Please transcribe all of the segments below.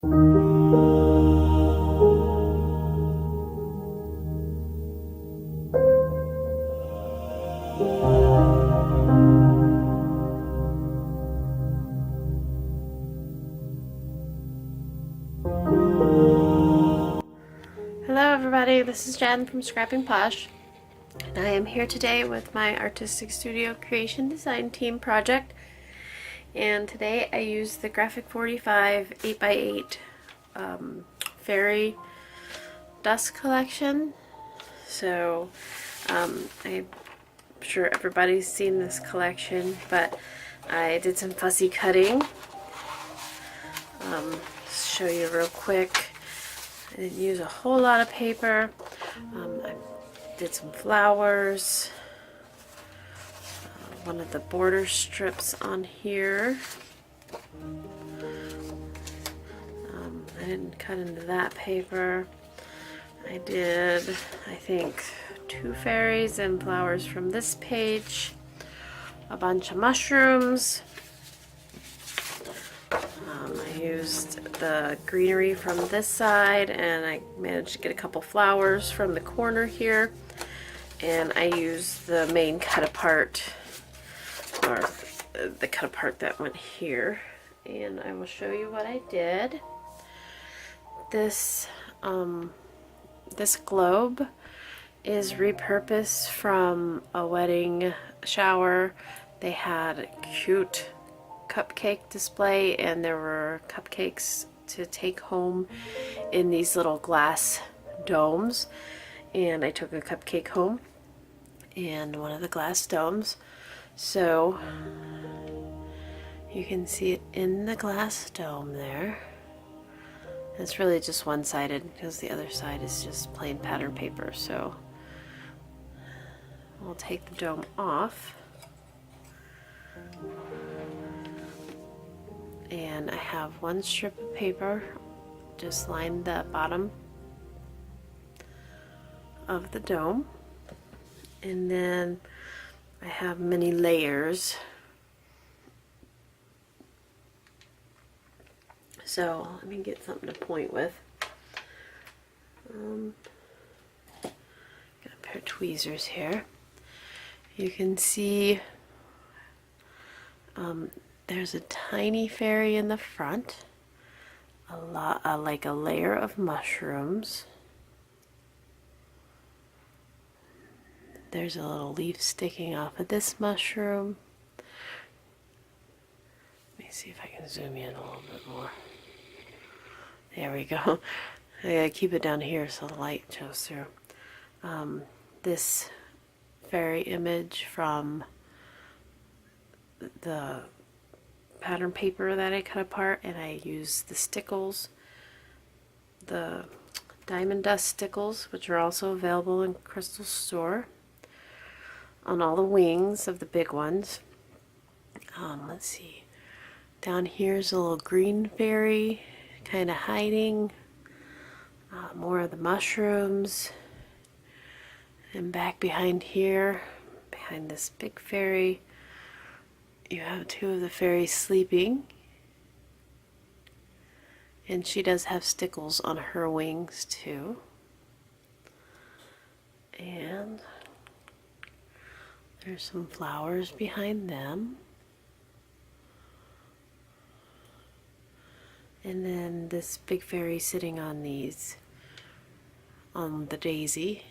Hello everybody, this is Jen from Scrapping Posh, and I am here today with my Artistic Studio Creation Design Team project. And today I used the Graphic 45 8x8 fairy dust collection. So I'm sure everybody's seen this collection, but I did some fussy cutting. Show you real quick. I didn't use a whole lot of paper. I did some flowers. One of the border strips on here. I didn't cut into that paper. I did, I think, 2 fairies and flowers from this page. A bunch of mushrooms. I used the greenery from this side, and I managed to get a couple flowers from the corner here. And I used the main cut apart, or the cut apart that went here. And I will show you what I did. This this globe is repurposed from a wedding shower. They had a cute cupcake display, and there were cupcakes to take home in these little glass domes, and I took a cupcake home in one of the glass domes. So you can see it in the glass dome there. It's really just one-sided because the other side is just plain pattern paper. So we'll take the dome off. And I have one strip of paper, just line the bottom of the dome, and then I have many layers. So let me get something to point with. Got a pair of tweezers here. You can see there's a tiny fairy in the front, like a layer of mushrooms. There's a little leaf sticking off of this mushroom. Let me see if I can zoom in a little bit more. There we go. I gotta keep it down here so the light shows through. This fairy image from the pattern paper that I cut apart, and I used the stickles, the diamond dust stickles, which are also available in Crystal Store, on all the wings of the big ones. Let's see, down here's a little green fairy kind of hiding, more of the mushrooms, and back behind here, behind this big fairy, you have 2 of the fairies sleeping, and she does have stickles on her wings too. And there's some flowers behind them. And then this big fairy sitting on these, on the daisy.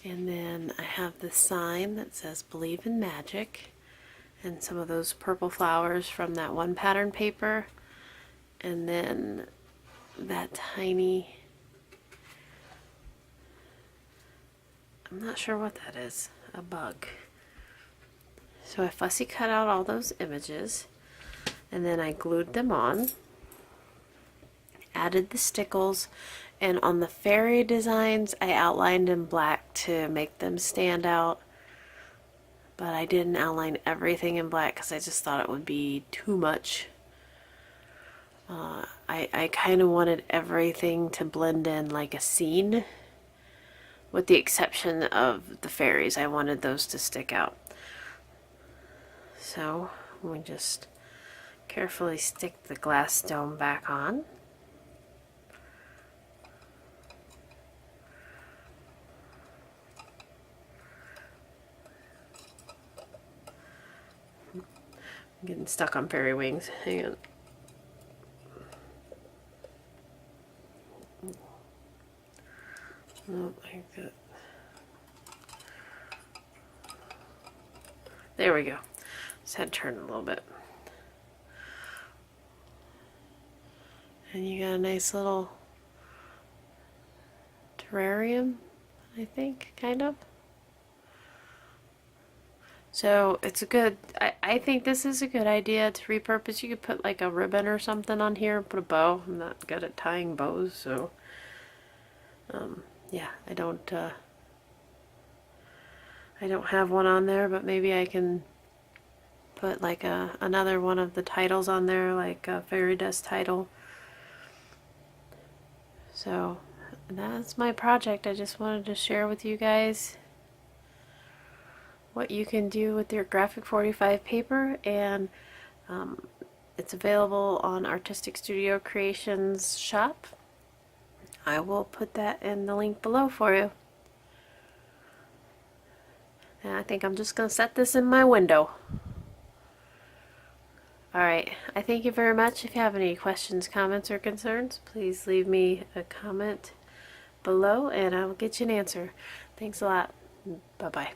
And then I have the sign that says "Believe in Magic," and some of those purple flowers from that one pattern paper. And then that tiny, I'm not sure what that is, a bug. So I fussy cut out all those images, and then I glued them on, added the stickles, and on the fairy designs I outlined in black to make them stand out, but I didn't outline everything in black because I just thought it would be too much. I kind of wanted everything to blend in like a scene, with the exception of the fairies. I wanted those to stick out. So we just Carefully stick the glass dome back on. I'm getting stuck on fairy wings. Hang on. Oh, like that. There we go. Just had to turn a little bit. And you got a nice little terrarium, I think, kind of. So it's a good, I think this is a good idea to repurpose. You could put like a ribbon or something on here, put a bow. I'm not good at tying bows, so yeah, I don't have one on there, but maybe I can put like another one of the titles on there, like a fairy dust title. So that's my project. I just wanted to share with you guys what you can do with your graphic 45 paper, and it's available on Artistic Studio Creations shop. I will put that in the link below for you. And I think I'm just going to set this in my window. Alright, I thank you very much. If you have any questions, comments, or concerns, please leave me a comment below and I will get you an answer. Thanks a lot. Bye-bye.